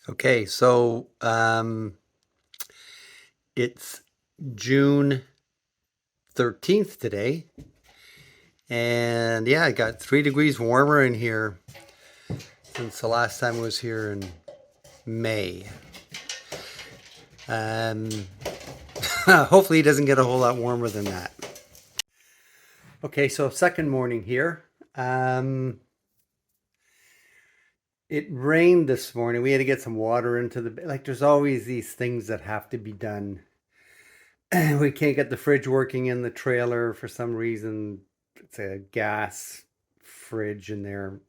Okay, so it's June 13th today, and yeah, I got 3 degrees warmer in here since the last time I was here in May. Um, Hopefully it doesn't get a whole lot warmer than that. Okay, so second morning here. It rained this morning. We had to get some water into like there's always these things that have to be done. We can't get the fridge working in the trailer for some reason. It's a gas fridge in there.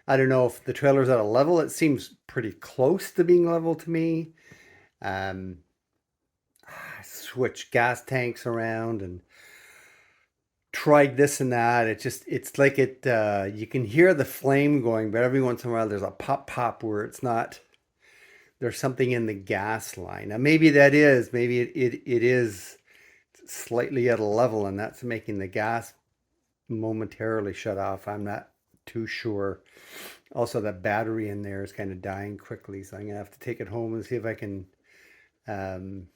I don't know if the trailer's at a level. It seems pretty close to being level to me. Um, I switched gas tanks around and tried this and that. It's like you can hear the flame going, but every once in a while there's a pop pop where it's not, there's something in the gas line. Now maybe it is slightly at a level and that's making the gas momentarily shut off. I'm not too sure. Also, the battery in there is kind of dying quickly, so I'm gonna have to take it home and see if I can um,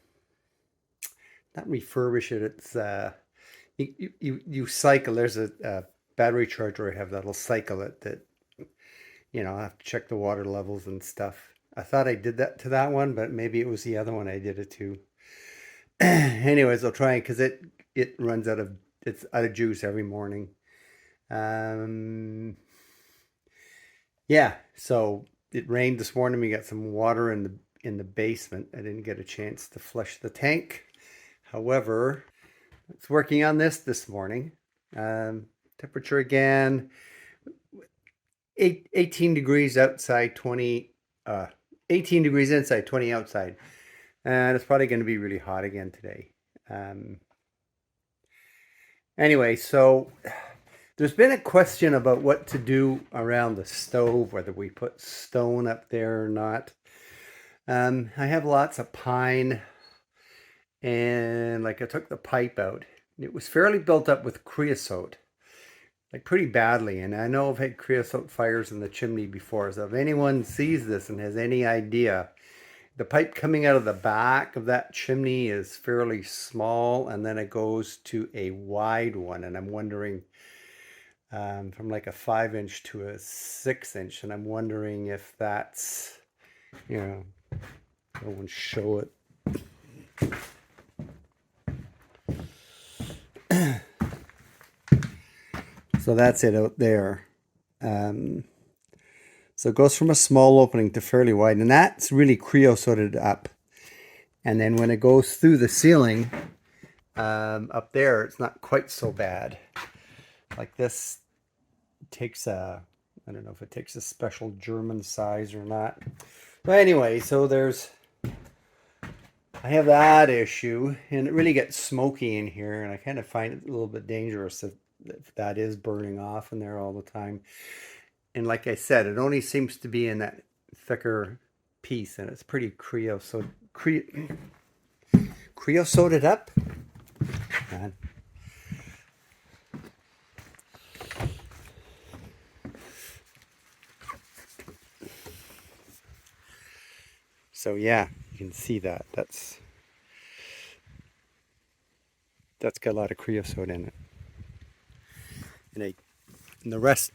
not refurbish it. It's you cycle. There's a battery charger I have that'll cycle it. That I have to check the water levels and stuff. I thought I did that to that one, but maybe it was the other one I did it to. Anyways, I'll try it because it runs out of it's out of juice every morning. Um, yeah, so it rained this morning. We got some water in the basement. I didn't get a chance to flush the tank. However, it's working on this morning. Temperature again, 18 degrees outside, 18 degrees inside, 20 outside. And it's probably going to be really hot again today. Um, anyway, so there's been a question about what to do around the stove, whether we put stone up there or not. I have lots of pine, and like I took the pipe out. It was fairly built up with creosote, like pretty badly. And I know I've had creosote fires in the chimney before. So if anyone sees this and has any idea, the pipe coming out of the back of that chimney is fairly small, and then it goes to a wide one. And I'm wondering from like a 5 inch to a 6 inch, and I'm wondering if that's, I won't show it. So that's it out there. So it goes from a small opening to fairly wide, and that's really creosoted up. And then when it goes through the ceiling up there, it's not quite so bad. Like this takes I don't know if it takes a special German size or not. But anyway, so I have that issue, and it really gets smoky in here, and I kind of find it a little bit dangerous if that is burning off in there all the time. And like I said, it only seems to be in that thicker piece, and it's pretty creosoted up. Man. So yeah, you can see that. That's got a lot of creosote in it, and the rest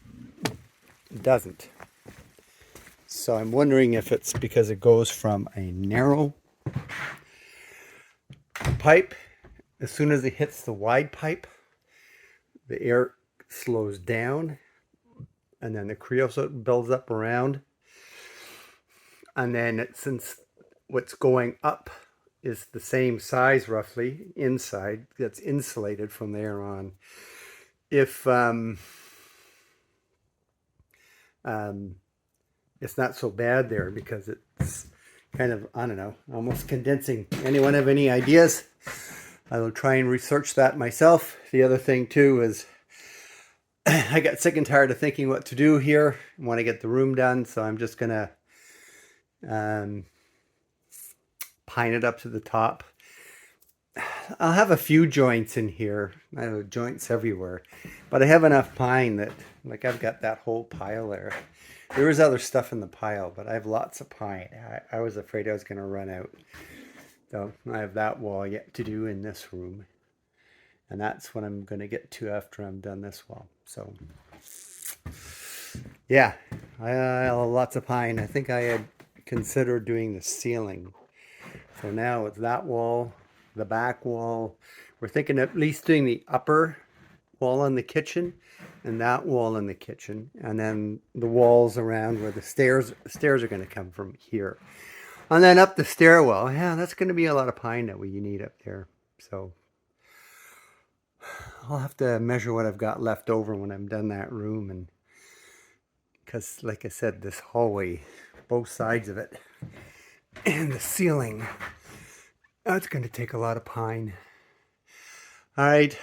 doesn't. So I'm wondering if it's because it goes from a narrow pipe. As soon as it hits the wide pipe, the air slows down, and then the creosote builds up around. And then since what's going up is the same size roughly inside, that's insulated from there on. If it's not so bad there because it's kind of, I don't know, almost condensing. Anyone have any ideas? I will try and research that myself. The other thing too is I got sick and tired of thinking what to do here. I want to get the room done, so I'm just gonna pine it up to the top. I'll have a few joints in here. I have joints everywhere, but I have enough pine that, like, I've got that whole pile there. There was other stuff in the pile, but I have lots of pine. I was afraid I was going to run out. So I have that wall yet to do in this room. And that's what I'm going to get to after I'm done this wall. So yeah, I have lots of pine. I think I had considered doing the ceiling. So now it's that wall, the back wall. We're thinking at least doing the upper wall in the kitchen and that wall in the kitchen. And then the walls around where the stairs are going to come from here. And then up the stairwell. Yeah, that's going to be a lot of pine that we need up there. So I'll have to measure what I've got left over when I'm done that room. And because like I said, this hallway, both sides of it, and the ceiling, that's going to take a lot of pine. All right.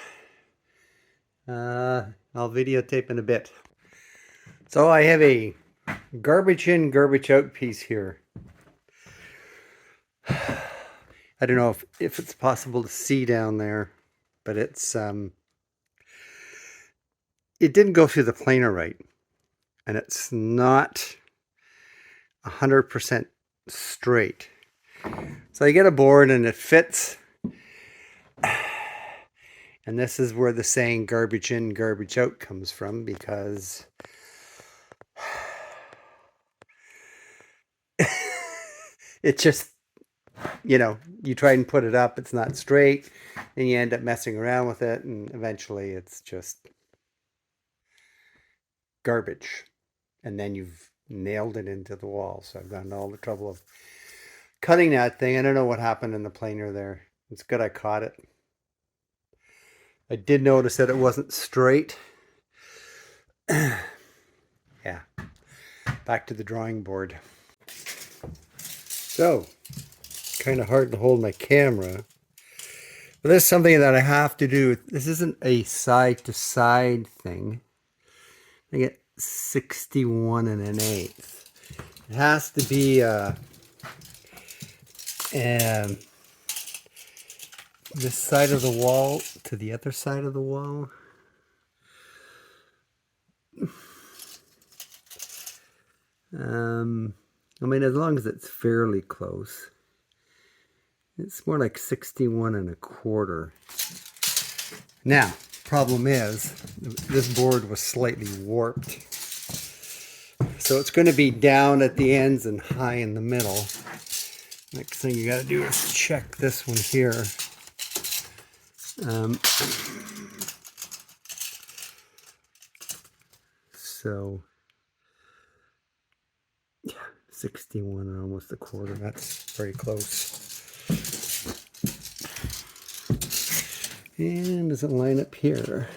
I'll videotape in a bit. So I have a garbage in, garbage out piece here. I don't know if it's possible to see down there, but it's it didn't go through the planer right, and it's not 100% straight. So I get a board and it fits. And this is where the saying garbage in, garbage out comes from, because it just, you know, you try and put it up, it's not straight, and you end up messing around with it, and eventually it's just garbage. And then you've nailed it into the wall. So I've gotten all the trouble of cutting that thing. I don't know what happened in the planer there. It's good I caught it. I did notice that it wasn't straight. Yeah. Back to the drawing board. So, kind of hard to hold my camera. But this is something that I have to do. This isn't a side-to-side thing. I get 61 1/8. It has to be this side of the wall to the other side of the wall. I mean, as long as it's fairly close. It's more like 61 1/4. Now, problem is, this board was slightly warped. So it's going to be down at the ends and high in the middle. Next thing you got to do is check this one here. So, yeah, 61 and almost 1/4. That's very close. And does it line up here?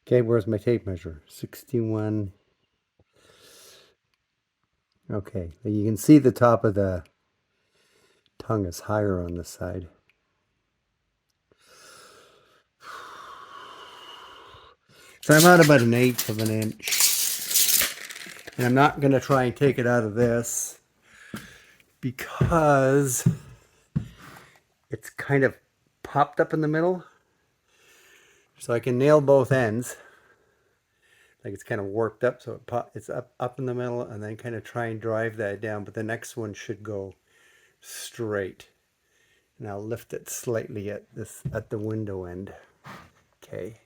Okay, where's my tape measure? 61. Okay, you can see the top of the tongue is higher on this side. So I'm at about 1/8 of an inch. And I'm not going to try and take it out of this because it's kind of popped up in the middle. So I can nail both ends. Like it's kind of warped up, so it's up in the middle, and then kind of try and drive that down. But the next one should go straight. And I'll lift it slightly at the window end. Okay.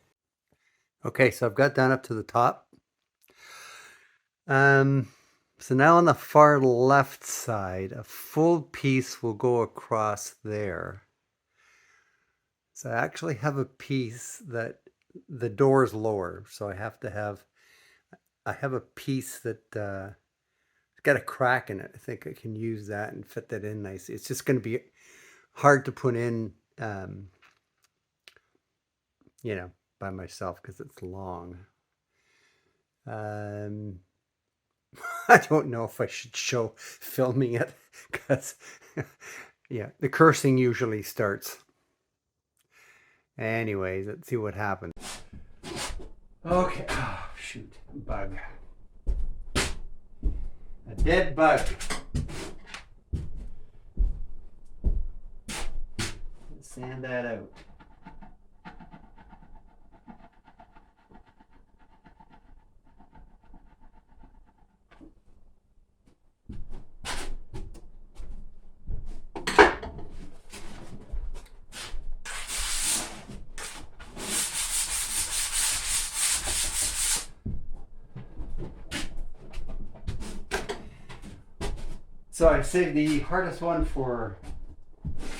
Okay, so I've got down up to the top. So now on the far left side, a full piece will go across there. So I actually have a piece that the door is lower, so I have a piece that it's got a crack in it. I think I can use that and fit that in nicely. It's just going to be hard to put in, you know, by myself because it's long. I don't know if I should show filming it because, yeah, the cursing usually starts. Anyways, let's see what happens. Okay, oh shoot, bug. A dead bug. Let's sand that out. So I saved the hardest one for,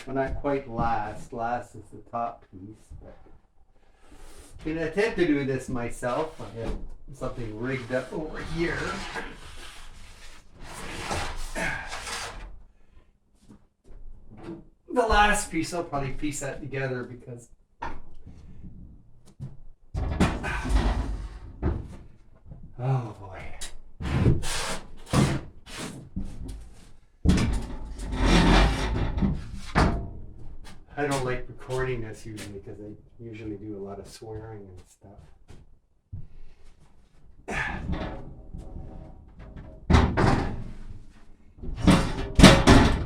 well, not quite last. Last is the top piece. But in an attempt to do this myself, I have something rigged up over here. The last piece, I'll probably piece that together because oh boy. I don't like recording this usually because I usually do a lot of swearing and stuff.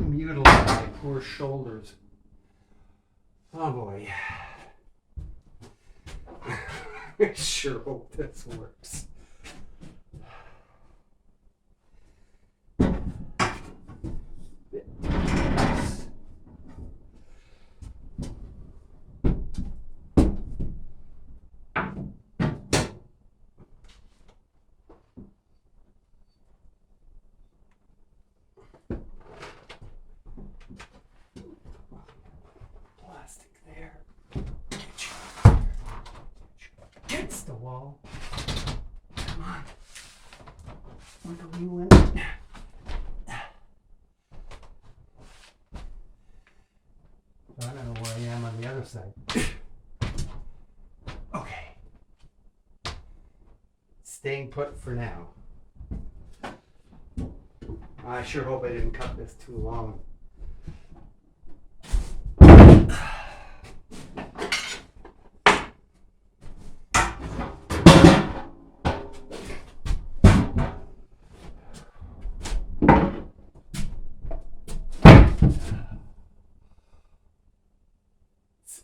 Mutilate my poor shoulders. Oh boy. I sure hope this works. Against the wall. Come on. Wonder where you went. I don't know where I am on the other side. Okay. Staying put for now. I sure hope I didn't cut this too long.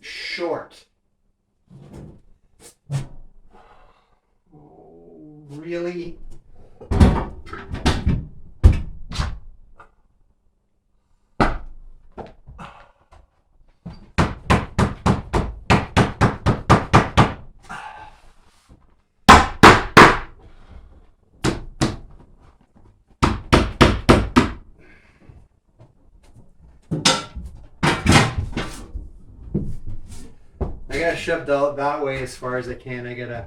Short. Oh, really? I gotta shove that way as far as I can. I gotta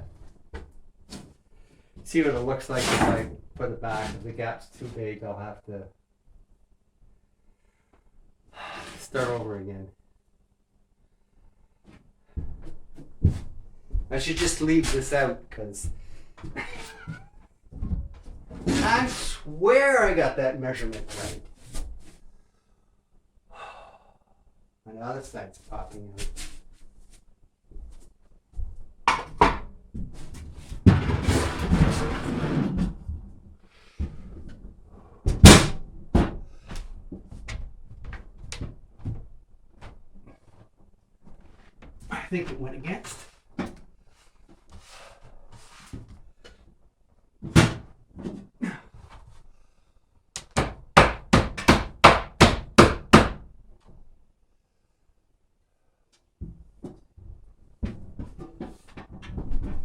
see what it looks like if I put it back. If the gap's too big, I'll have to start over again. I should just leave this out because I swear I got that measurement right. And the other side's popping out. I think it went against.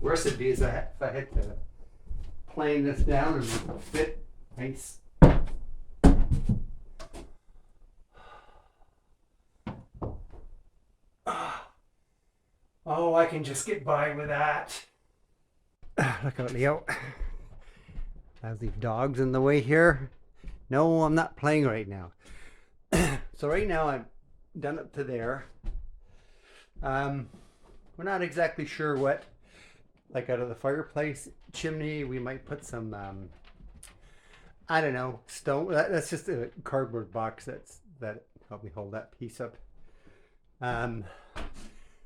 Worse it'd be is if I had to plane this down and make it fit nice. Oh, I can just get by with that. Look out, Leo. Has these dogs in the way here? No, I'm not playing right now. So right now I'm done up to there. We're not exactly sure what, like out of the fireplace chimney, we might put some, I don't know, stone. That's just a cardboard box that helped me hold that piece up.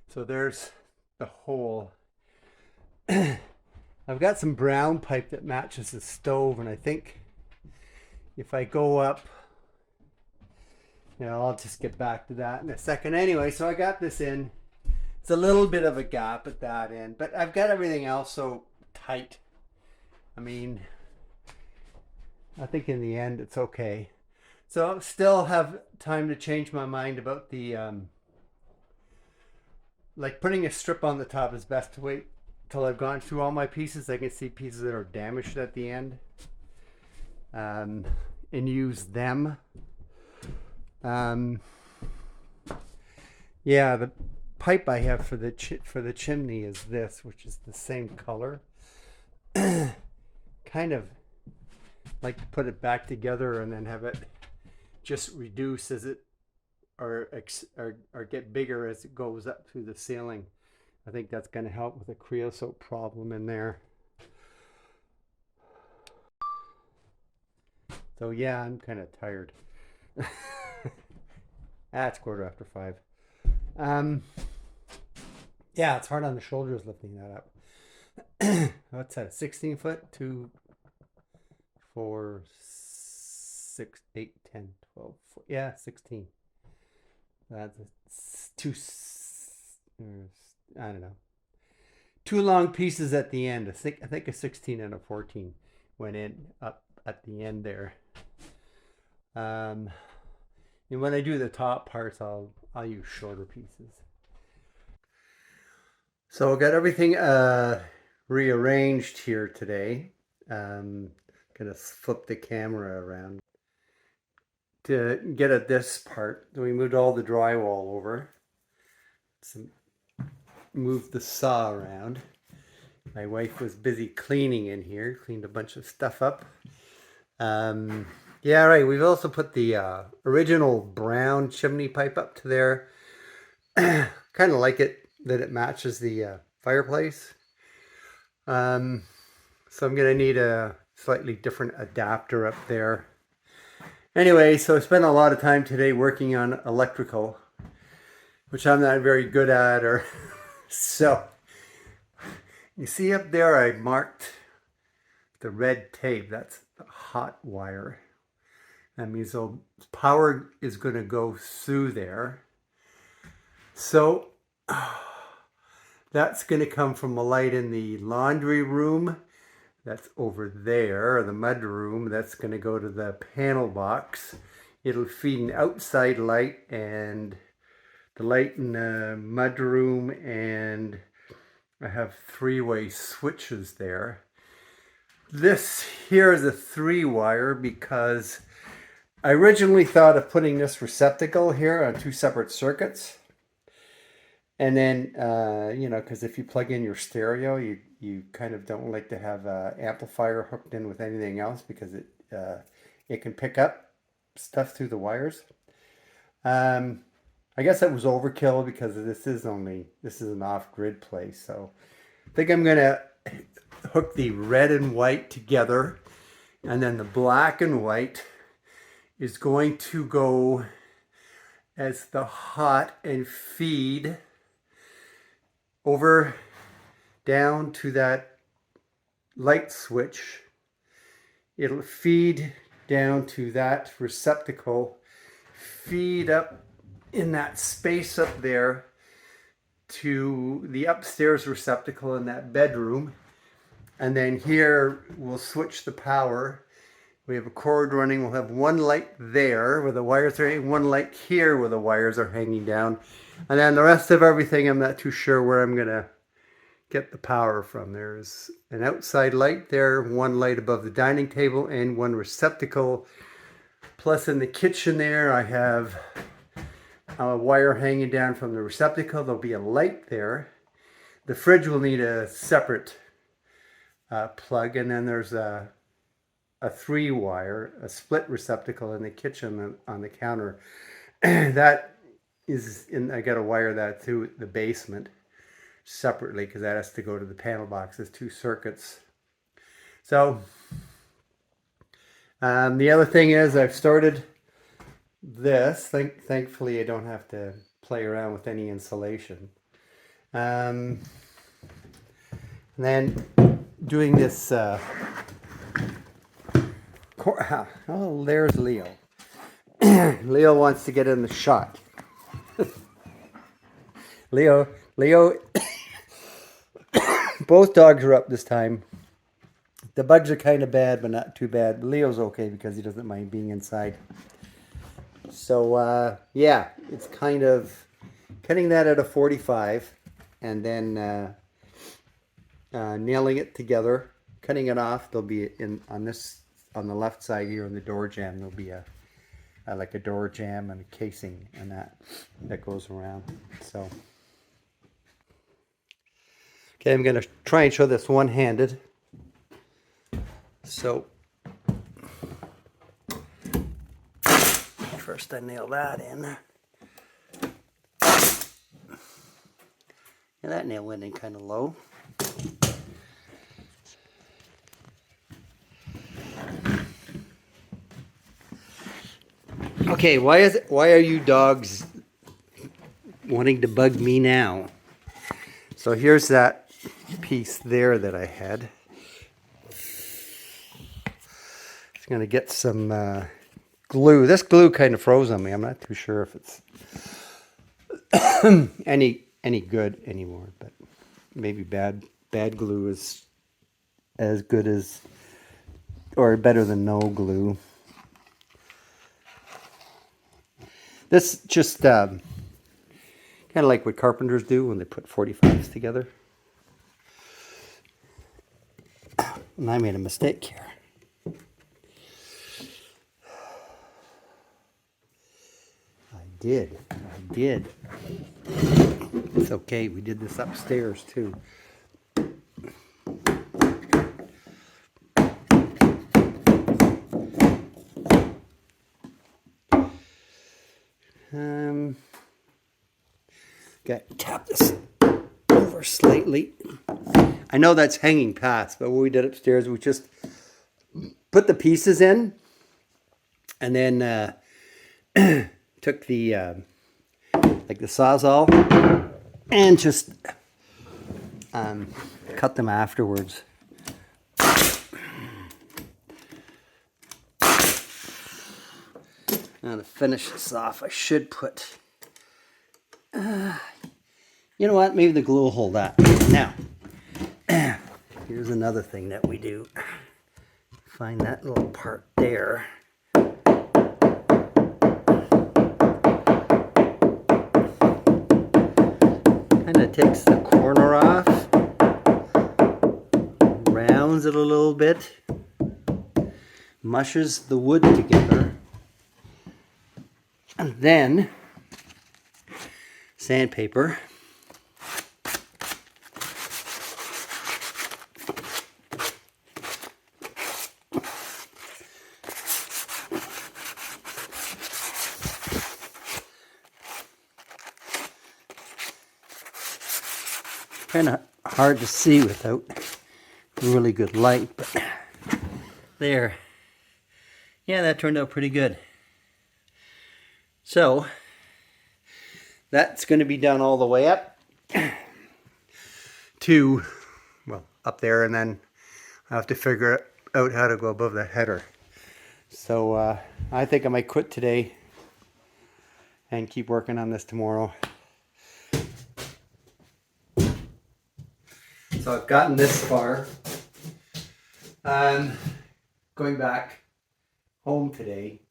So there's the hole. I've got some brown pipe that matches the stove, and I think if I go up, you know, I'll just get back to that in a second. Anyway, so I got this in. It's a little bit of a gap at that end, but I've got everything else so tight. I mean, I think in the end it's okay. So I'll still have time to change my mind about the like putting a strip on the top is best to wait till I've gone through all my pieces. I can see pieces that are damaged at the end. and use them. Yeah, the pipe I have for the chimney is this, which is the same color. Kind of like to put it back together and then have it just reduce as it or get bigger as it goes up through the ceiling. I think that's going to help with the creosote problem in there. So yeah, I'm kind of tired. It's 5:15. Yeah, it's hard on the shoulders lifting that up. What's that? 16 foot? 2, 4, 6, 8, 10, 12. Yeah, 16. That's two. I don't know. Two long pieces at the end. I think a 16 and a 14 went in up at the end there. And when I do the top parts, I'll use shorter pieces. So I got everything rearranged here today. Gonna flip the camera around to get at this part. So we moved all the drywall over. Moved the saw around. My wife was busy cleaning in here, cleaned a bunch of stuff up. Yeah, right. We've also put the original brown chimney pipe up to there. Kind of like it that it matches the fireplace. So I'm gonna need a slightly different adapter up there. Anyway, so I spent a lot of time today working on electrical, which I'm not very good at, or so. You see up there, I marked the red tape. That's the hot wire. That means the power is going to go through there. So that's going to come from a light in the laundry room. That's over there, or the mud room. That's going to go to the panel box. It'll feed an outside light and the light in the mud room, and I have 3-way switches there. This here is a 3-wire because I originally thought of putting this receptacle here on 2 separate circuits. And then, because if you plug in your stereo, you kind of don't like to have an amplifier hooked in with anything else because it can pick up stuff through the wires. I guess that was overkill because this is an off-grid place. So I think I'm going to hook the red and white together, and then the black and white is going to go as the hot and feed over down to that light switch. It'll feed down to that receptacle, feed up in that space up there to the upstairs receptacle in that bedroom. And then here we'll switch the power. We have a cord running. We'll have one light there where the wires are hanging, one light here where the wires are hanging down. And then the rest of everything, I'm not too sure where I'm going to get the power from. There's an outside light there, one light above the dining table, and one receptacle. Plus in the kitchen there, I have a wire hanging down from the receptacle. There'll be a light there. The fridge will need a separate plug, and then there's a 3-wire, a split receptacle in the kitchen on the counter. That is I got to wire that through the basement separately because that has to go to the panel boxes, 2 circuits. So the other thing is I've started this. Thankfully I don't have to play around with any insulation. And then doing this oh, there's Leo. Leo wants to get in the shot. Leo, both dogs are up this time. The bugs are kind of bad, but not too bad. Leo's okay because he doesn't mind being inside. So, yeah, it's kind of cutting that at a 45 and then nailing it together, cutting it off. They'll be on this on the left side here on the door jamb, there'll be a like a door jamb and a casing and that goes around. So okay, I'm going to try and show this one-handed. So first I nail that in. Yeah, that nail went in kind of low. Okay, why are you dogs wanting to bug me now? So here's that piece there that I had. Just gonna get some glue. This glue kind of froze on me. I'm not too sure if it's any good anymore, but maybe bad glue is as good as or better than no glue. This just kind of like what carpenters do when they put 45s together. And I made a mistake here. I did. It's okay. We did this upstairs too. Got to tap this over slightly. I know that's hanging past, but what we did upstairs, we just put the pieces in and then took the like the Sawzall and just cut them afterwards. Now to finish this off, I should put you know what, maybe the glue will hold that. Now here's another thing that we do. Find that little part there. Kind of takes the corner off, rounds it a little bit, mushes the wood together, and then sandpaper. Kind of hard to see without really good light, but there. Yeah, that turned out pretty good. So that's going to be done all the way up to, well, up there, and then I have to figure out how to go above the header. So I think I might quit today and keep working on this tomorrow. So I've gotten this far. Going back home today.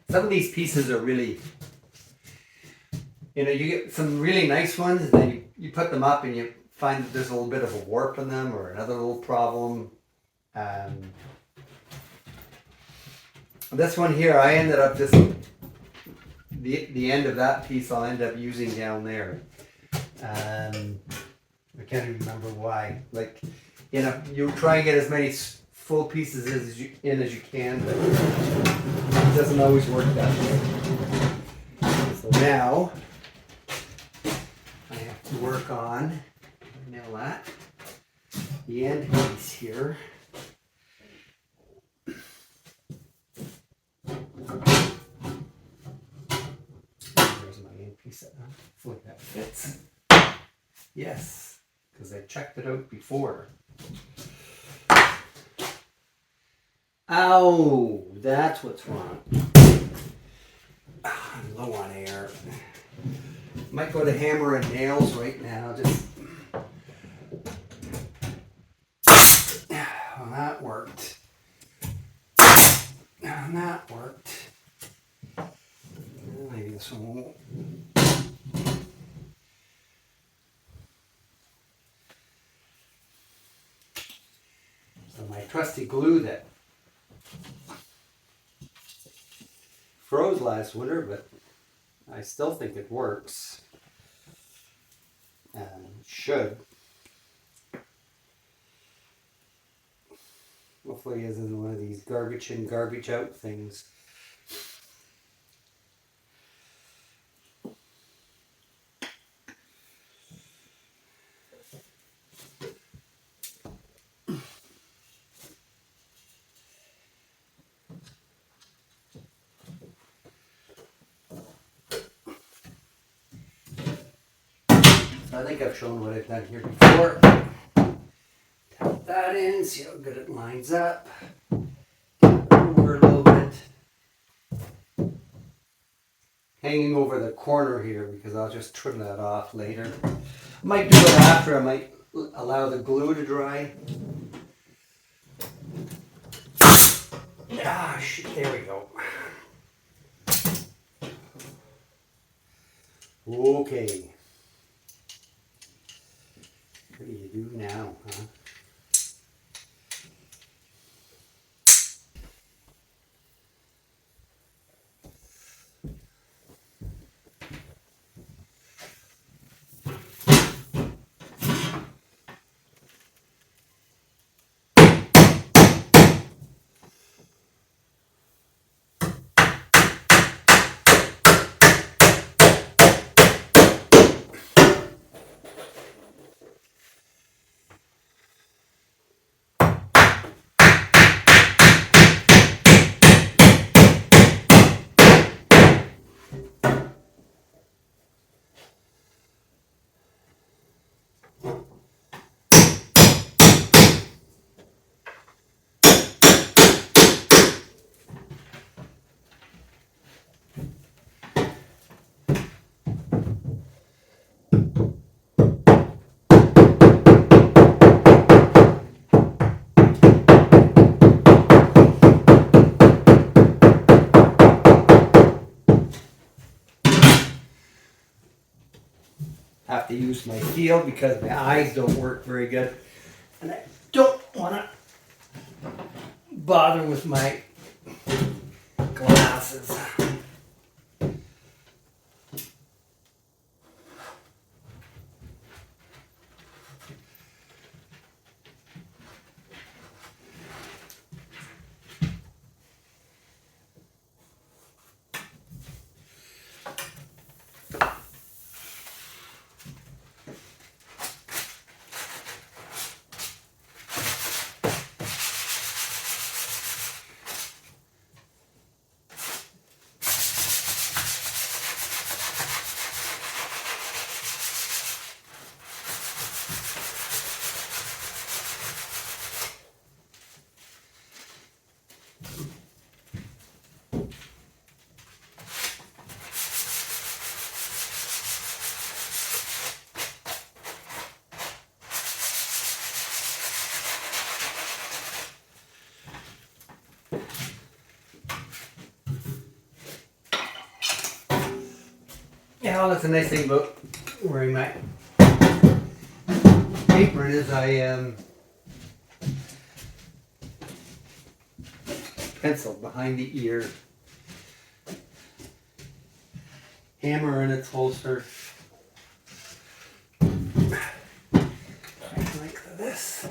Some of these pieces are really, you know, you get some really nice ones and then you put them up and you find that there's a little bit of a warp in them or another little problem. This one here, I ended up just, the end of that piece I'll end up using down there. I can't even remember why. Like, you know, you try and get as many full pieces as you can, but it doesn't always work that way. So now I have to work on, nail that, the end piece here. There's my end piece. Hopefully that fits. Yes, because I checked it out before. Ow, that's what's wrong. I'm low on air. Might go to hammer and nails right now. Just well, that worked. That worked. Maybe this one won't. trusty glue that froze last winter, but I still think it works. Should. Hopefully it isn't one of these garbage in, garbage out things. I think I've shown what I've done here before. Tap that in, see how good it lines up. Over a little bit. Hanging over the corner here because I'll just trim that off later. I might do it after, I might allow the glue to dry. Ah, shit, there we go. Okay. What do you do now, huh? Have to use my field because my eyes don't work very good. And I don't want to bother with my glasses. Yeah, well, that's a nice thing about wearing my apron is I pencil behind the ear, hammer in its holster, like this.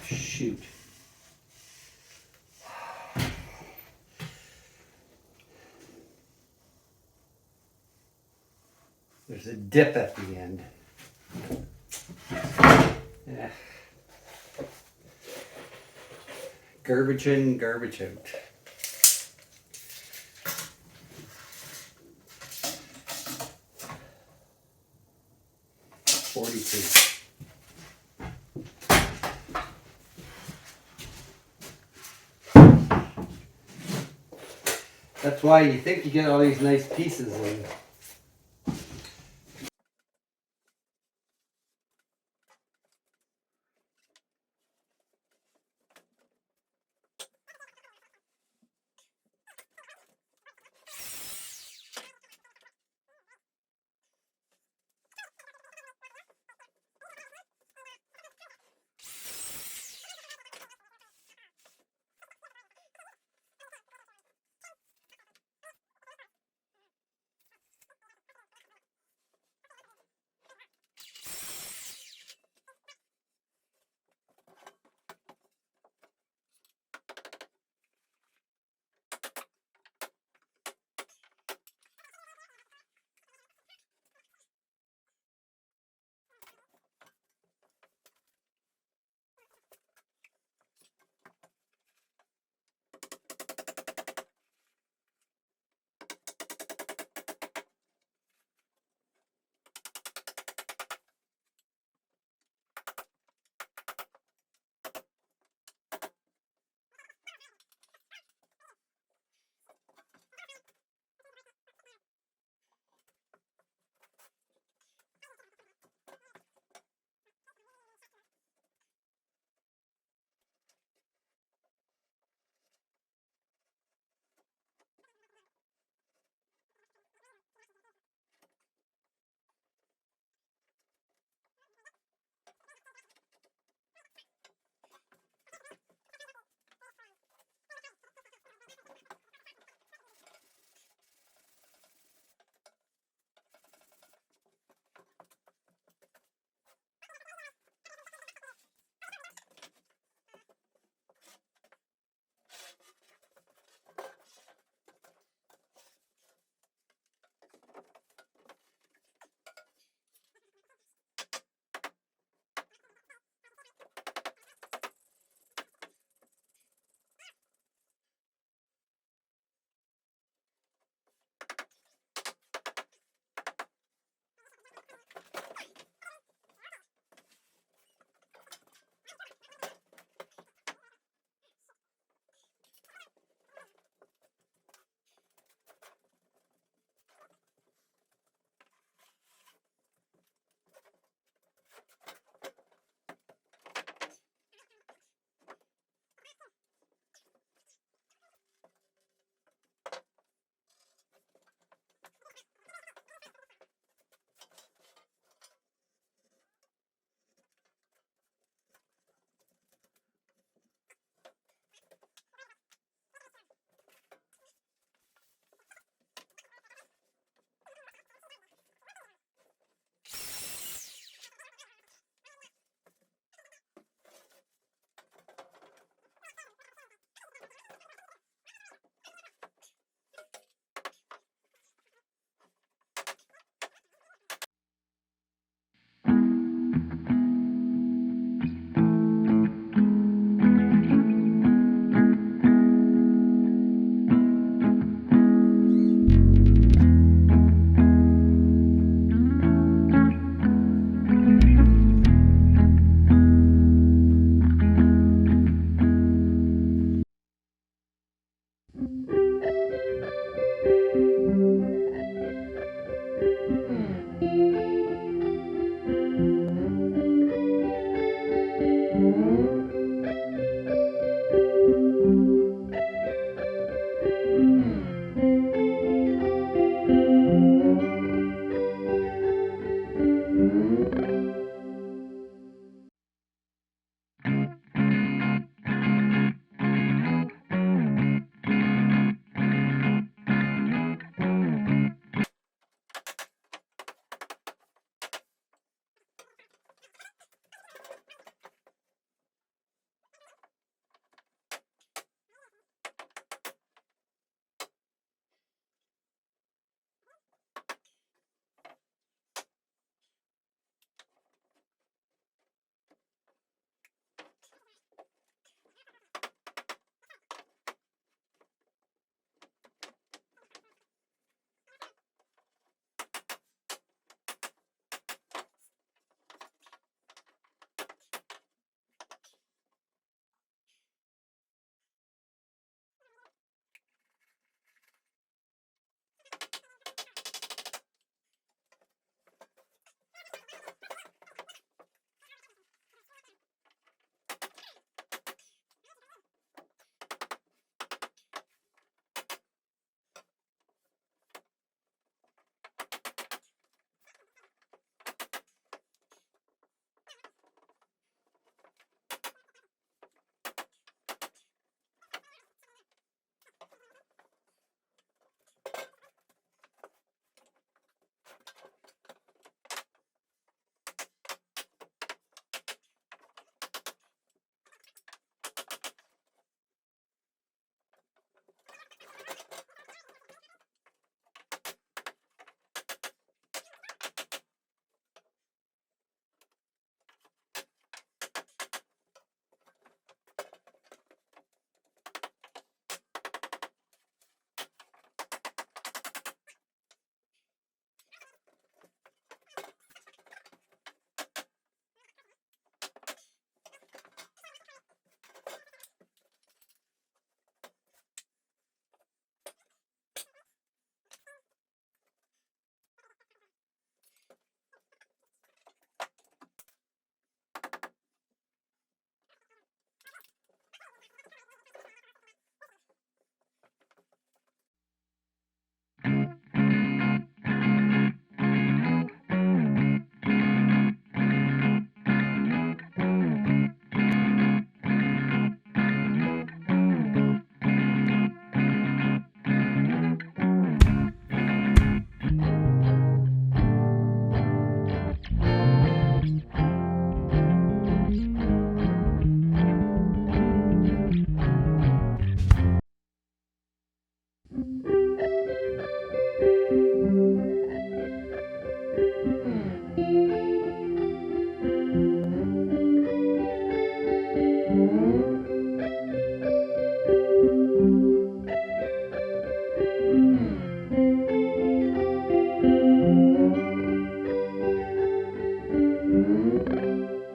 Shoot. There's a dip at the end. Yeah. Garbage in, garbage out. That's why you think you get all these nice pieces in.